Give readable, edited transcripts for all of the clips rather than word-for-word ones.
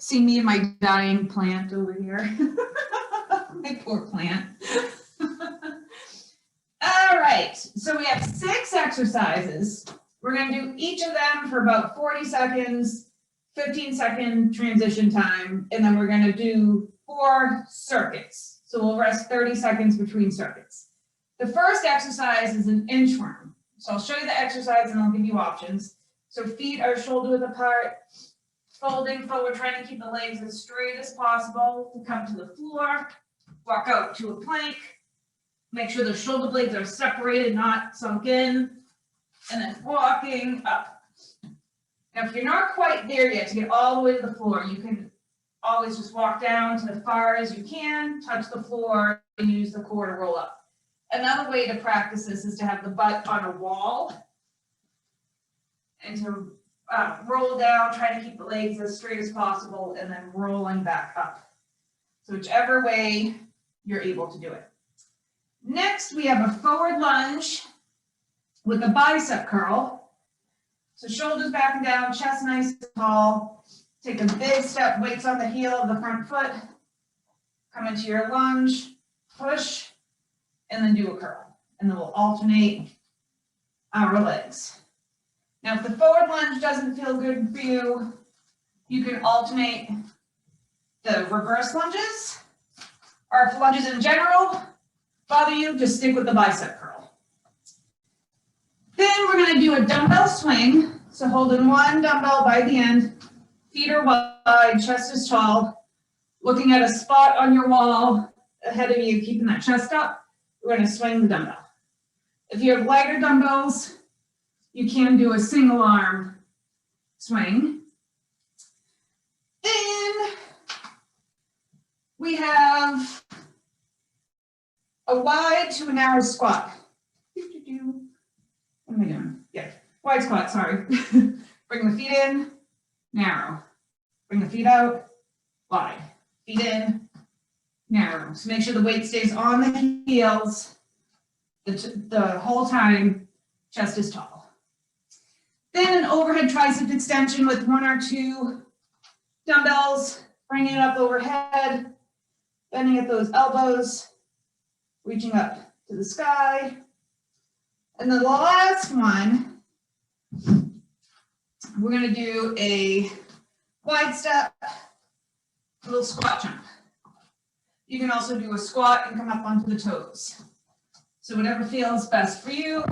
See me and my dying plant over here. My poor plant. All right, so we have 6 exercises. We're going to do each of them for about 40 seconds, 15-second transition time, and then we're going to do 4 circuits. So we'll rest 30 seconds between circuits. The first exercise is an inchworm. So I'll show you the exercise and I'll give you options. So feet are shoulder width apart, folding forward, trying to keep the legs as straight as possible. To come to the floor, walk out to a plank. Make sure the shoulder blades are separated, not sunk in, and then walking up. Now, if you're not quite there yet to get all the way to the floor, you can always just walk down to as far as you can, touch the floor, and use the core to roll up. Another way to practice this is to have the butt on a wall and to roll down, try to keep the legs as straight as possible, and then rolling back up. So whichever way you're able to do it. Next, we have a forward lunge with a bicep curl. So shoulders back and down, chest nice and tall. Take a big step, weights on the heel of the front foot. Come into your lunge, push, and then do a curl. And then we'll alternate our legs. Now, if the forward lunge doesn't feel good for you, you can alternate the reverse lunges, or if lunges in general bother you, just stick with the bicep curl. Then we're going to do a dumbbell swing. So holding one dumbbell by the end, feet are wide, chest is tall, looking at a spot on your wall ahead of you, keeping that chest up. We're going to swing the dumbbell. If you have lighter dumbbells, you can do a single arm swing. Then we have a wide to a narrow squat. What am I doing? Yeah, wide squat, sorry. Bring the feet in, narrow. Bring the feet out, wide. Feet in, narrow. So make sure the weight stays on the heels the whole time, chest is tall. Then an overhead tricep extension with 1 or 2 dumbbells, bringing it up overhead, bending at those elbows, reaching up to the sky. And then the last one, we're going to do a wide step, a little squat jump. You can also do a squat and come up onto the toes. So whatever feels best for you.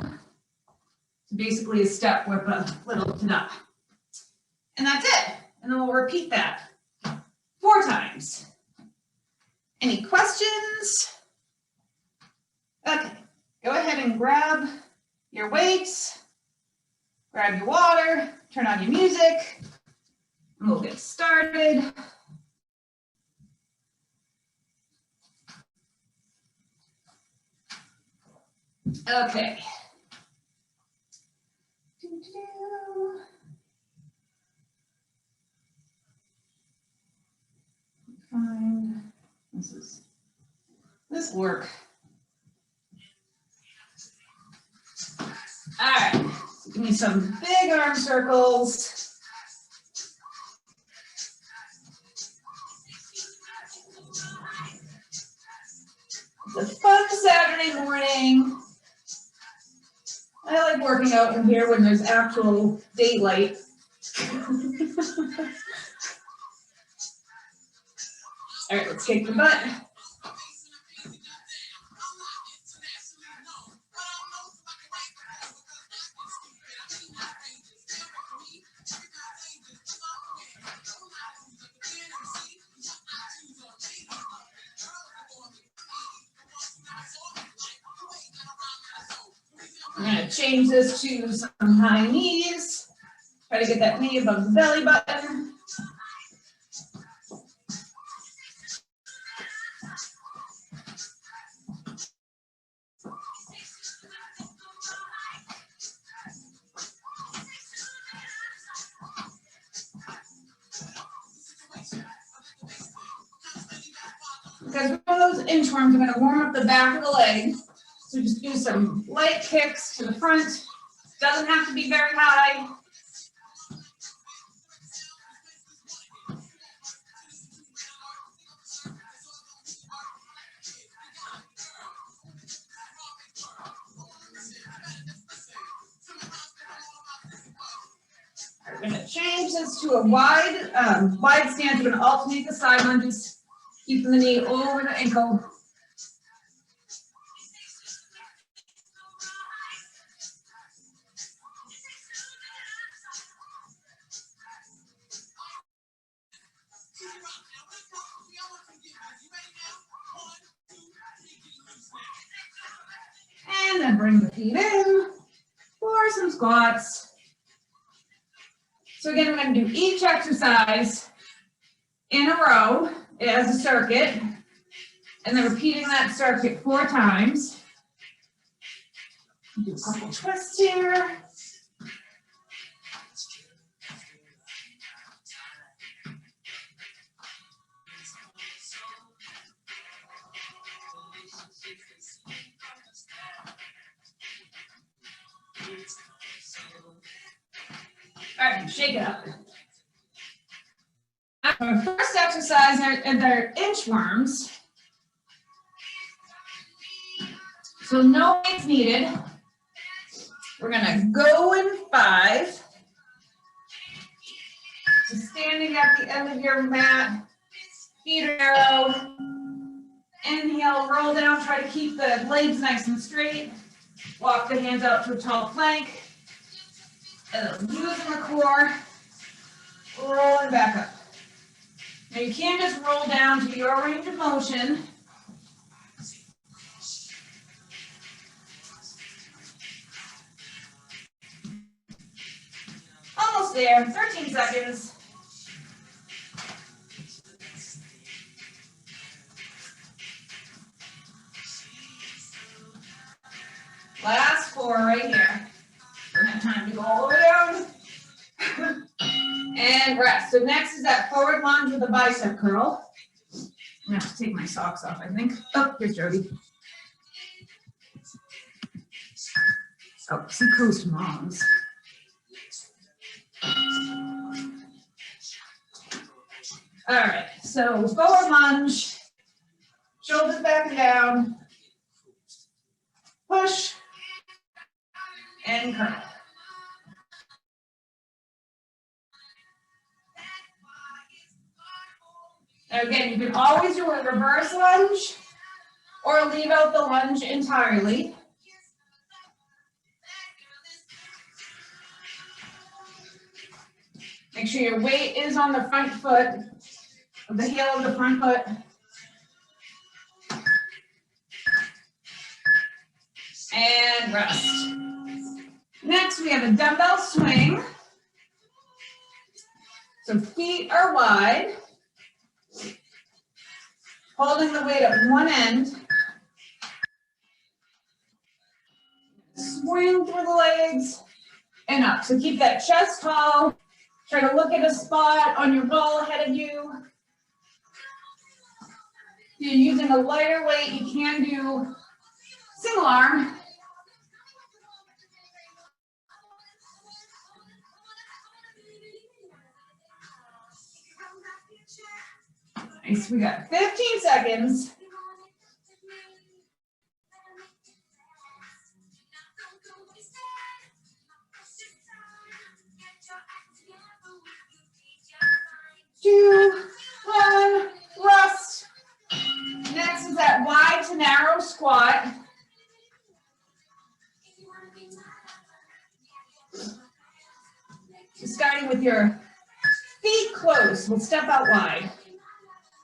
So basically a step with a little ta-da. And that's it. And then we'll repeat that 4 times. Any questions? Okay, go ahead and grab your weights, grab your water, turn on your music, and we'll get started. Okay. Find this work. All right, so give me some big arm circles. It's a fun Saturday morning. I like working out in here when there's actual daylight. All right, let's kick the butt. I'm going to change this to some high knees. Try to get that knee above the belly button. Because we're doing those inchworms, we're going to warm up the back of the leg. So just do some light kicks to the front. Doesn't have to be very high. change this to a wide stance. We're going to alternate the side lunges, keeping the knee over the ankle. And then bring the feet in for some squats. So again, we're going to do each exercise in a row as a circuit, and then repeating that circuit 4 times. Do a couple twists here. All right, shake it up. Our first exercise are inchworms. So no weights needed. We're gonna go in 5. So standing at the end of your mat, feet are narrow. Inhale, roll down, try to keep the legs nice and straight. Walk the hands out to a tall plank. And then using the core, rolling back up. Now you can't just roll down to your range of motion. Almost there, 13 seconds. Last 4 right here. Don't have time to go all the way down. And rest. So next is that forward lunge with a bicep curl. I'm gonna have to take my socks off, I think. Oh, here's Jody. Oh, see Coast Moms. All right, so forward lunge, shoulders back and down, push, and curl. Now again, you can always do a reverse lunge or leave out the lunge entirely. Make sure your weight is on the front foot, the heel of the front foot. And rest. Next, we have a dumbbell swing. So feet are wide. Holding the weight at one end. Swing through the legs and up. So keep that chest tall. Try to look at a spot on your wall ahead of you. If you're using a lighter weight, you can do single arm. Nice, we got 15 seconds. Two, one, rest. Next is that wide to narrow squat. So starting with your feet close, we'll step out wide.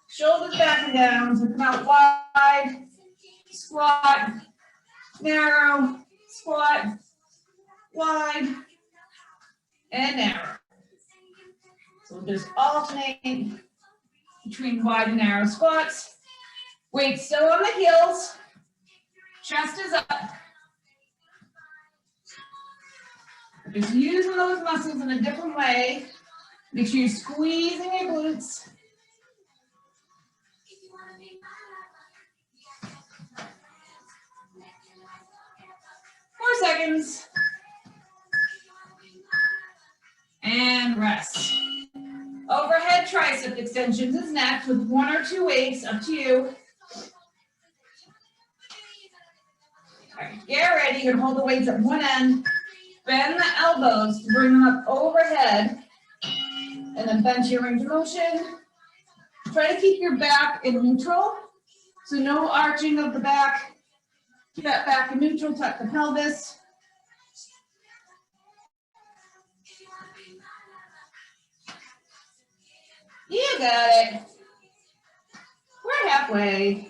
Shoulders back and down, so come out wide, squat, narrow, squat, wide, and narrow. So we'll just alternate between wide and narrow squats. Weight still on the heels, chest is up. Just using those muscles in a different way. Make sure you're squeezing your glutes. 4 seconds. And rest. Overhead tricep extensions is next with 1 or 2 weights, up to you. All right, get ready. You're gonna hold the weights at one end. Bend the elbows to bring them up overhead. and then bend to your range of motion. Try to keep your back in neutral. So no arching of the back. Keep that back in neutral, tuck the pelvis. You got it. We're halfway.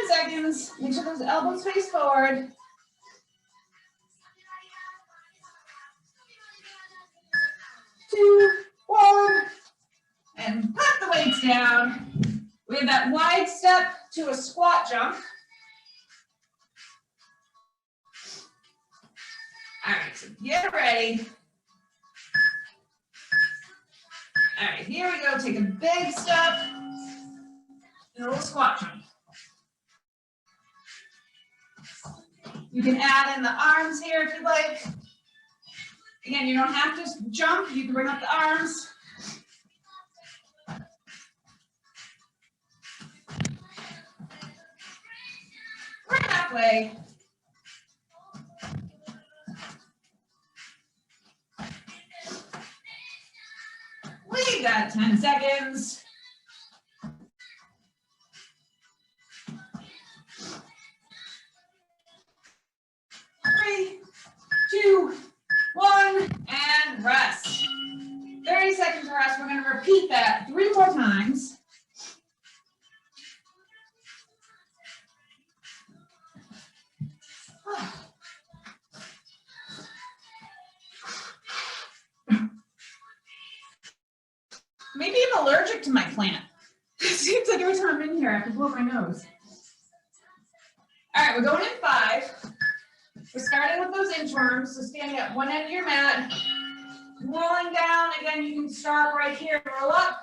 Seconds. Make sure those elbows face forward. 2, 1, and put the weights down. We have that wide step to a squat jump. All right, so get ready. All right, here we go. Take a big step and a little squat jump. You can add in the arms here if you'd like. Again, you don't have to jump. You can bring up the arms. We're halfway. We got 10 seconds. 3, 2, 1, and rest. 30 seconds rest. We're going to repeat that 3 more times. Maybe I'm allergic to my plant. It seems like every time I'm in here, I have to blow my nose. All right, we're going in 5. We're starting with those inchworms. So standing at one end of your mat, rolling down. Again, you can start right here and roll up,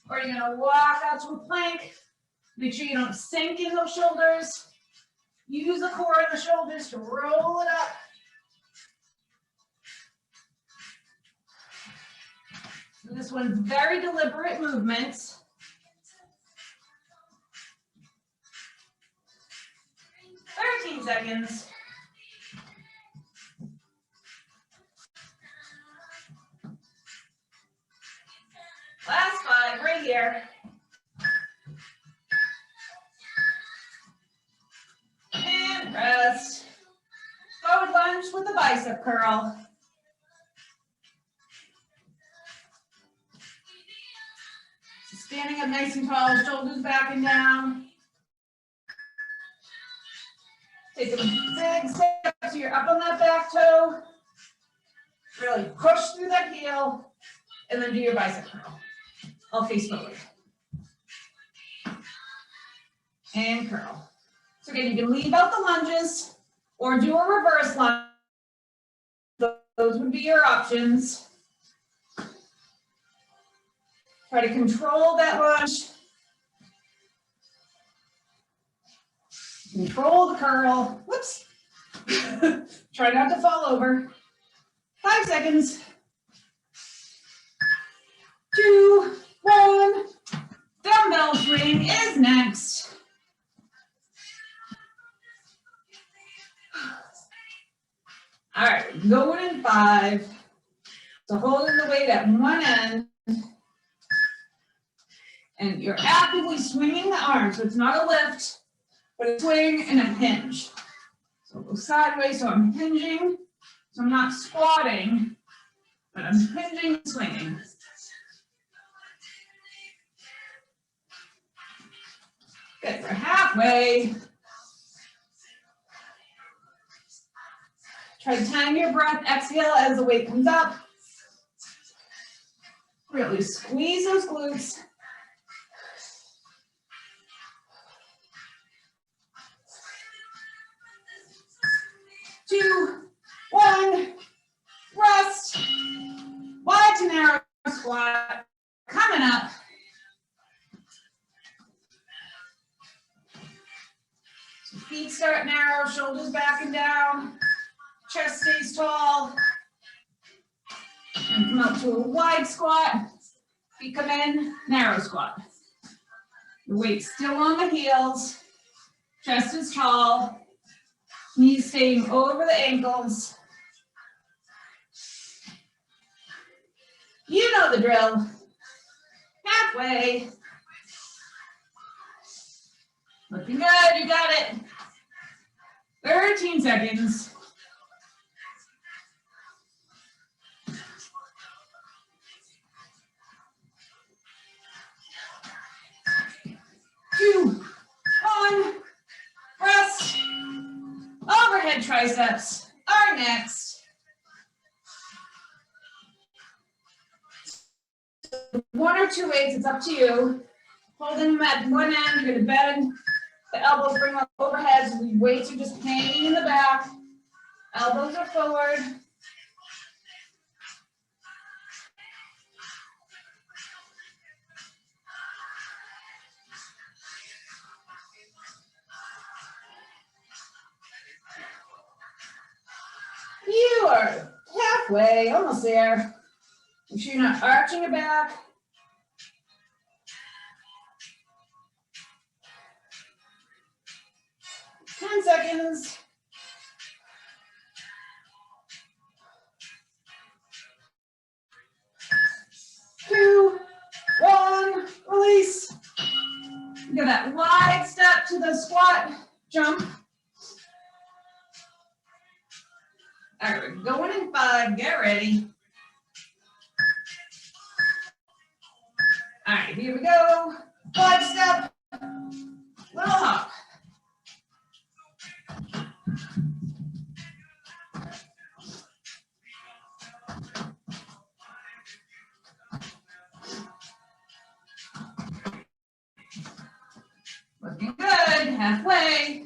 or you're gonna walk out to a plank. Make sure you don't sink in those shoulders. Use the core of the shoulders to roll it up. This one's very deliberate movements. 13 seconds. Last 5 right here. And rest. Forward lunge with the bicep curl. Standing up nice and tall, shoulders back and down. Take a big step so you're up on that back toe. Really push through that heel, and then do your bicep curl. I'll face forward. And curl. So again, you can leave out the lunges or do a reverse lunge. Those would be your options. Try to control that lunge. Control the curl. Whoops. Try not to fall over. 5 seconds. 2, 1. Dumbbell swing is next. All right, going in 5. So holding the weight at one end. And you're actively swinging the arms, so it's not a lift, but a swing and a hinge. So go sideways, so I'm hinging. So I'm not squatting, but I'm hinging and swinging. Good, we're halfway. Try to time your breath, exhale as the weight comes up. Really squeeze those glutes. 2, 1, rest. Wide to narrow squat. Coming up. So feet start narrow, shoulders back and down. Chest stays tall. And come up to a wide squat. Feet come in, narrow squat. The weight's still on the heels. Chest is tall. Knees staying over the ankles. You know the drill. Halfway. Looking good, you got it. 13 seconds. Two, one, rest. Overhead triceps are next. One or two weights, it's up to you. Holding them at one end, you're gonna bend. The elbows bring up overhead, so the weights are just hanging in the back. Elbows are forward. You are halfway, almost there. Make sure you're not arching your back. Ten seconds. Two, one, release. You got that wide step to the squat, jump. All right, we're going in 5, get ready. All right, here we go. Wide step, little hop. Looking good, halfway.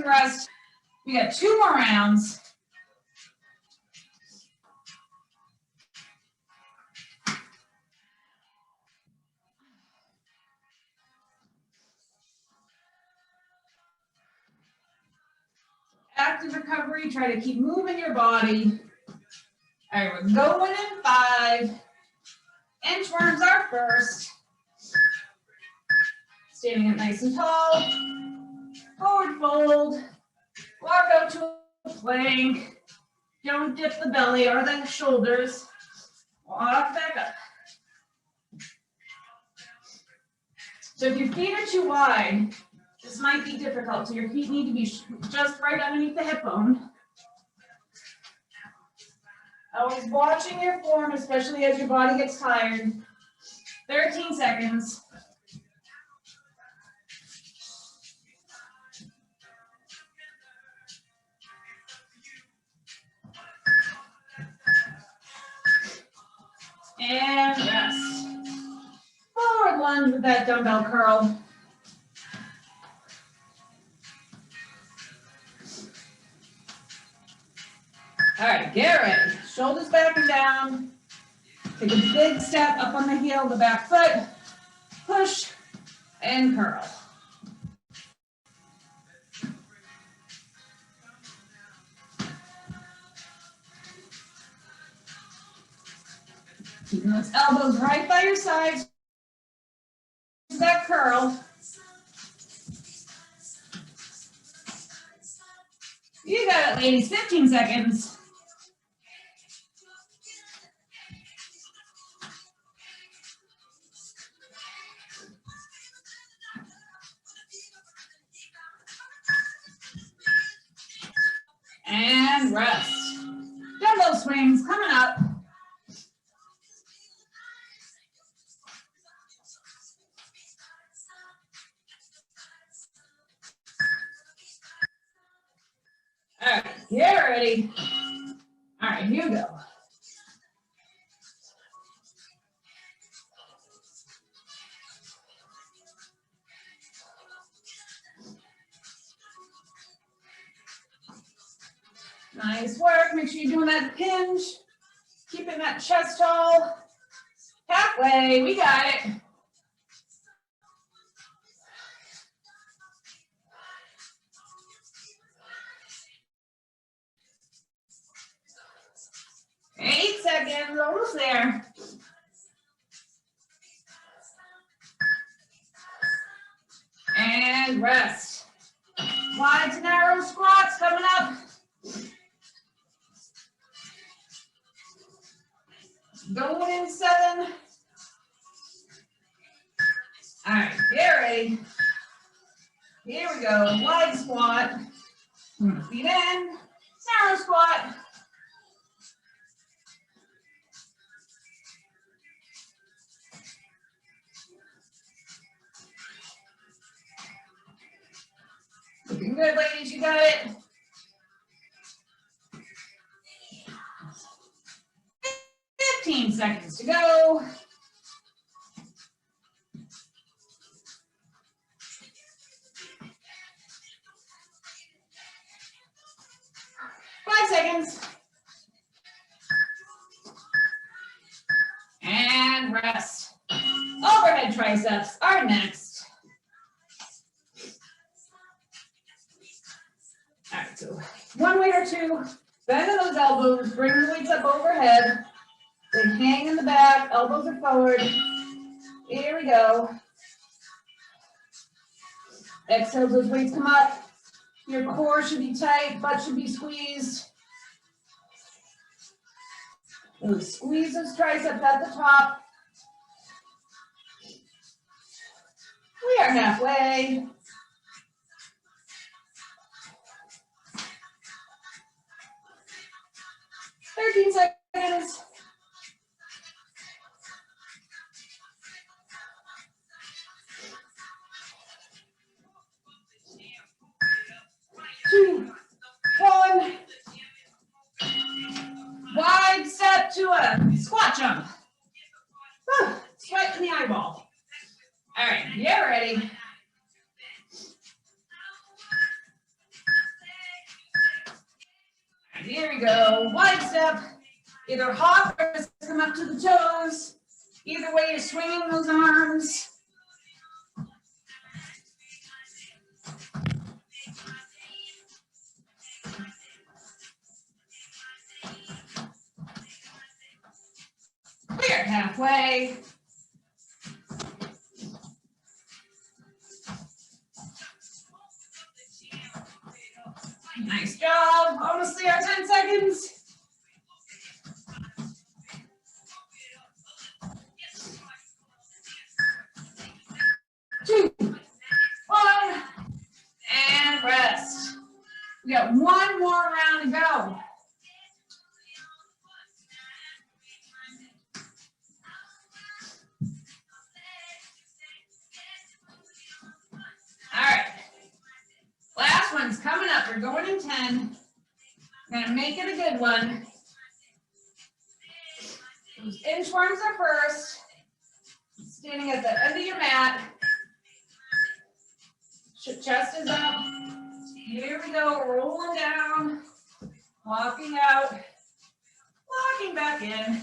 Rest. We got 2 more rounds. Active recovery, try to keep moving your body. All right, we're going in 5. Inchworms are first. Standing up nice and tall. Forward fold. Walk out to a plank. Don't dip the belly or the shoulders. Walk back up. So if your feet are too wide, this might be difficult. So your feet need to be just right underneath the hip bone. Always watching your form, especially as your body gets tired. 13 seconds. And rest. Forward lunge with that dumbbell curl. All right, get ready. Shoulders back and down. Take a big step up on the heel, the back foot. Push and curl. Keeping those elbows right by your sides. That curl. You got it, ladies. 15 seconds. And rest. Dumbbell swings coming up. All right, get ready. All right, here we go. Nice work. Make sure you're doing that hinge. Keeping that chest tall. Half halfway. We got it. Eight seconds, almost there. And rest. Wide to narrow squats coming up. Going in 7. All right, get ready. Here we go, wide squat. Feet in, narrow squat. Looking good, ladies, you got it. 15 seconds to go. Five seconds. And rest. Overhead triceps are next. All right, so one weight or two. Bend in those elbows, bring the weights up overhead. Then hang in the back, elbows are forward. Here we go. Exhale, those weights come up. Your core should be tight, butt should be squeezed. Squeeze those triceps at the top. We are halfway. Thirteen seconds. Two, one. Wide step to a squat jump. Sweat in the eyeball. All right, get ready. Here we go, wide step. Either hop or just come up to the toes. Either way, you're swinging those arms. We're halfway. Nice job. Almost there, 10 seconds. Two, one, and rest. We got one more round to go. All right. Last one's coming up. We're going in 10. Gonna make it a good one. Those inchworms are first. Standing at the end of your mat. Chest is up. Here we go. Rolling down. Walking out. Walking back in.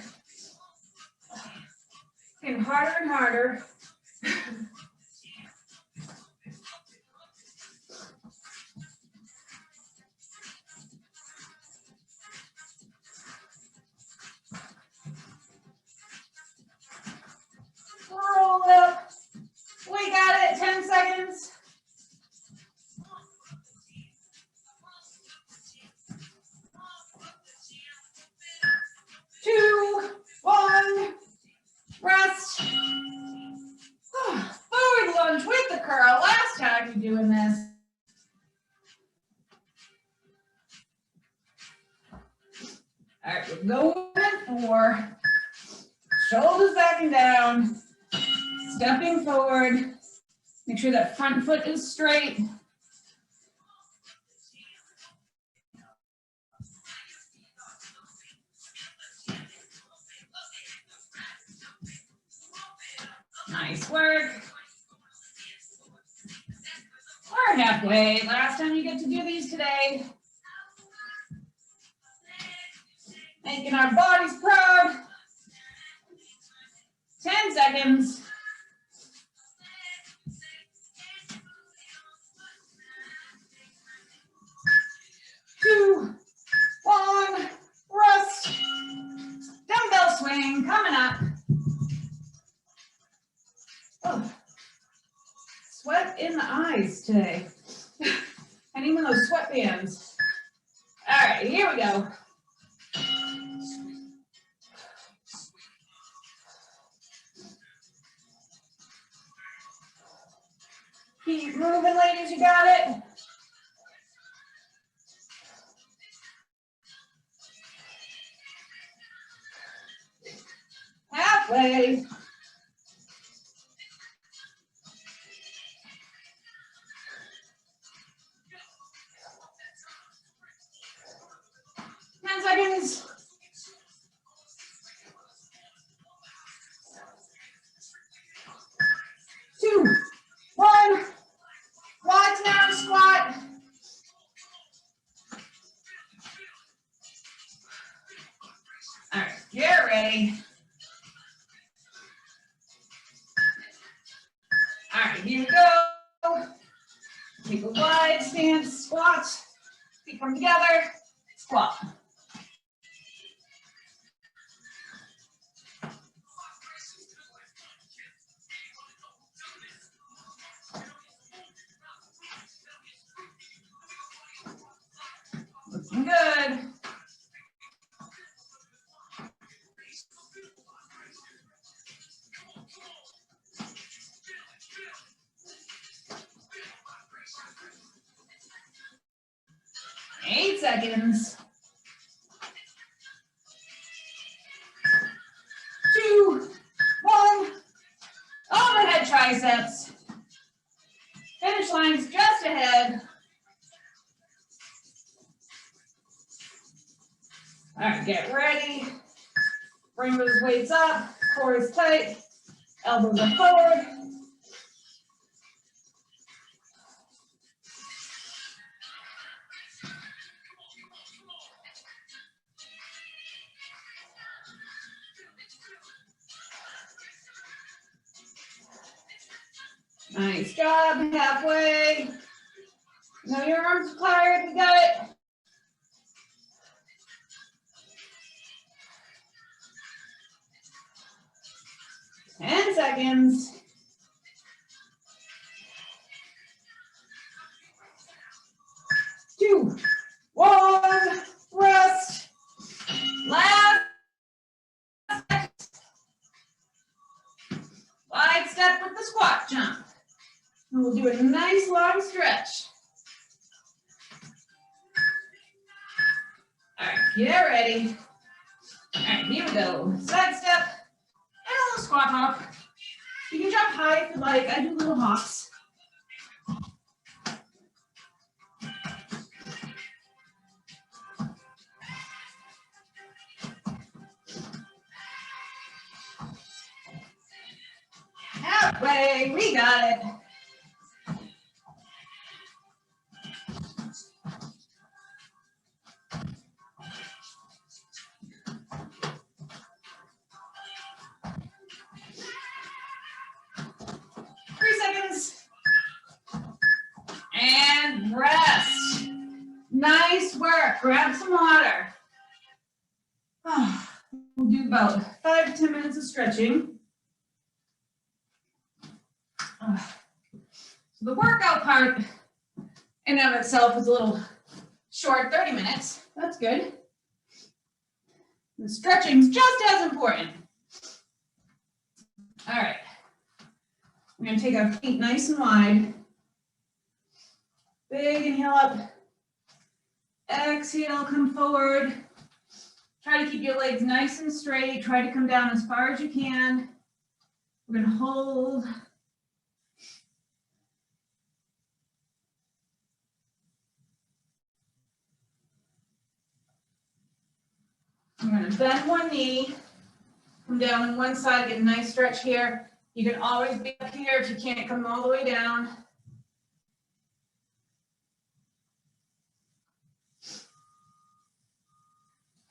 Getting harder and harder. Roll up. We got it. 10 seconds. Two, one, rest. Forward lunge with the curl. Last time you're doing this. All right, we're going for shoulders back and down, stepping forward. Make sure that front foot is straight. Nice work. We're halfway. Last time you get to do these today. Making our bodies proud. 10 seconds. 2, 1, rest. Dumbbell swing coming up. Oh, sweat in the eyes today. And even those sweatbands. All right, here we go. Keep moving, ladies, you got it. Halfway. Seconds. 2, 1. Quads now, squat. All right, get ready. All right, here we go. Take a wide stance, squat. Feet come together, squat. Looking good. Eight seconds. 2, 1. Overhead triceps. Finish line's just ahead. All right, get ready. Bring those weights up. Core is tight. Elbows are forward. Nice job, halfway. Know your arms are tired, you got it. Ten seconds. 2, 1, rest. Last. Wide step with the squat jump. And we'll do a nice long stretch. All right, get ready. All right, here we go. Side step and a little squat hop. You can jump high if you like. I do little hops. Halfway, we got it. And rest. Nice work. Grab some water. We'll do about 5 to 10 minutes of stretching. So the workout part in and of itself is a little short, 30 minutes. That's good. The stretching is just as important. All right. We're going to take our feet nice and wide. Big inhale up. Exhale, come forward. Try to keep your legs nice and straight. Try to come down as far as you can. We're going to hold. We're going to bend one knee. Come down on one side, get a nice stretch here. You can always be up here if you can't come all the way down.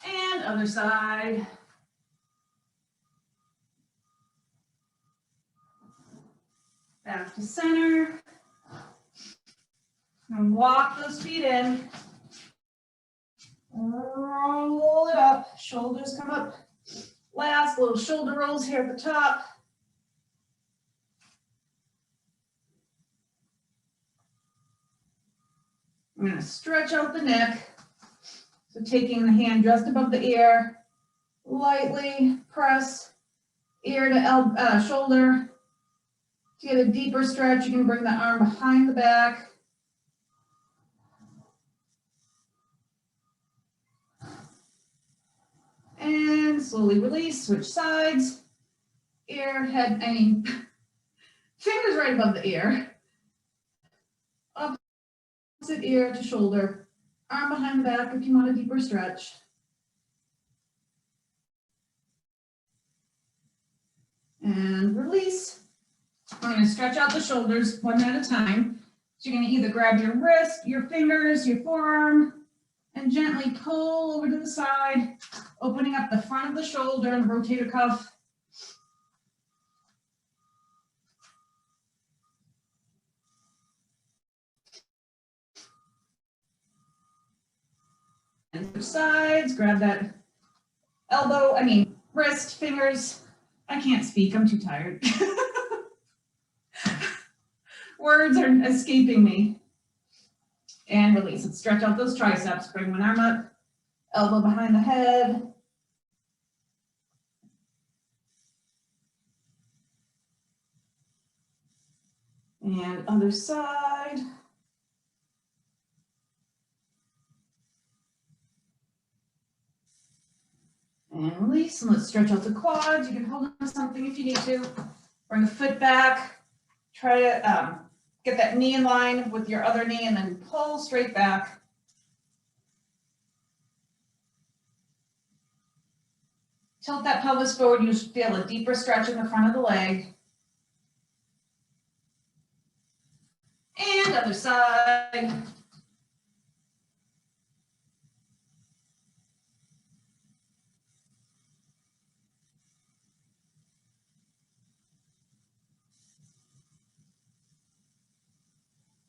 And other side. Back to center. And walk those feet in. Roll it up, shoulders come up. Last little shoulder rolls here at the top. I'm going to stretch out the neck. So taking the hand just above the ear, lightly press ear to shoulder. To get a deeper stretch, you can bring the arm behind the back. And slowly release, switch sides. Ear, head, fingers right above the ear. Opposite ear to shoulder. Arm behind the back if you want a deeper stretch. And release. I'm going to stretch out the shoulders one at a time. So you're going to either grab your wrist, your fingers, your forearm, and gently pull over to the side, opening up the front of the shoulder and the rotator cuff. And switch sides, grab that wrist, fingers. I can't speak, I'm too tired. Words are escaping me. And release. Let's stretch out those triceps. Bring one arm up, elbow behind the head. And other side. And release. And let's stretch out the quads. You can hold on to something if you need to. Bring the foot back. Try to get that knee in line with your other knee and then pull straight back. Tilt that pelvis forward. You should feel a deeper stretch in the front of the leg. And other side.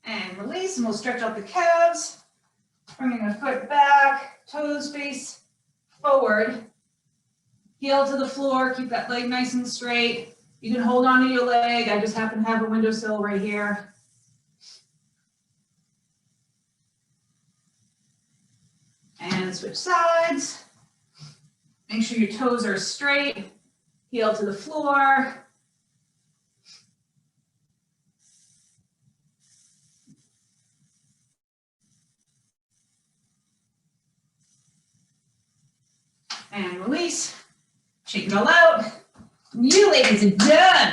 And release, and we'll stretch out the calves, bringing the foot back, toes face forward, heel to the floor, keep that leg nice and straight. You can hold on to your leg. I just happen to have a windowsill right here. And switch sides. Make sure your toes are straight, heel to the floor. And release. Shake it all out. You ladies are done.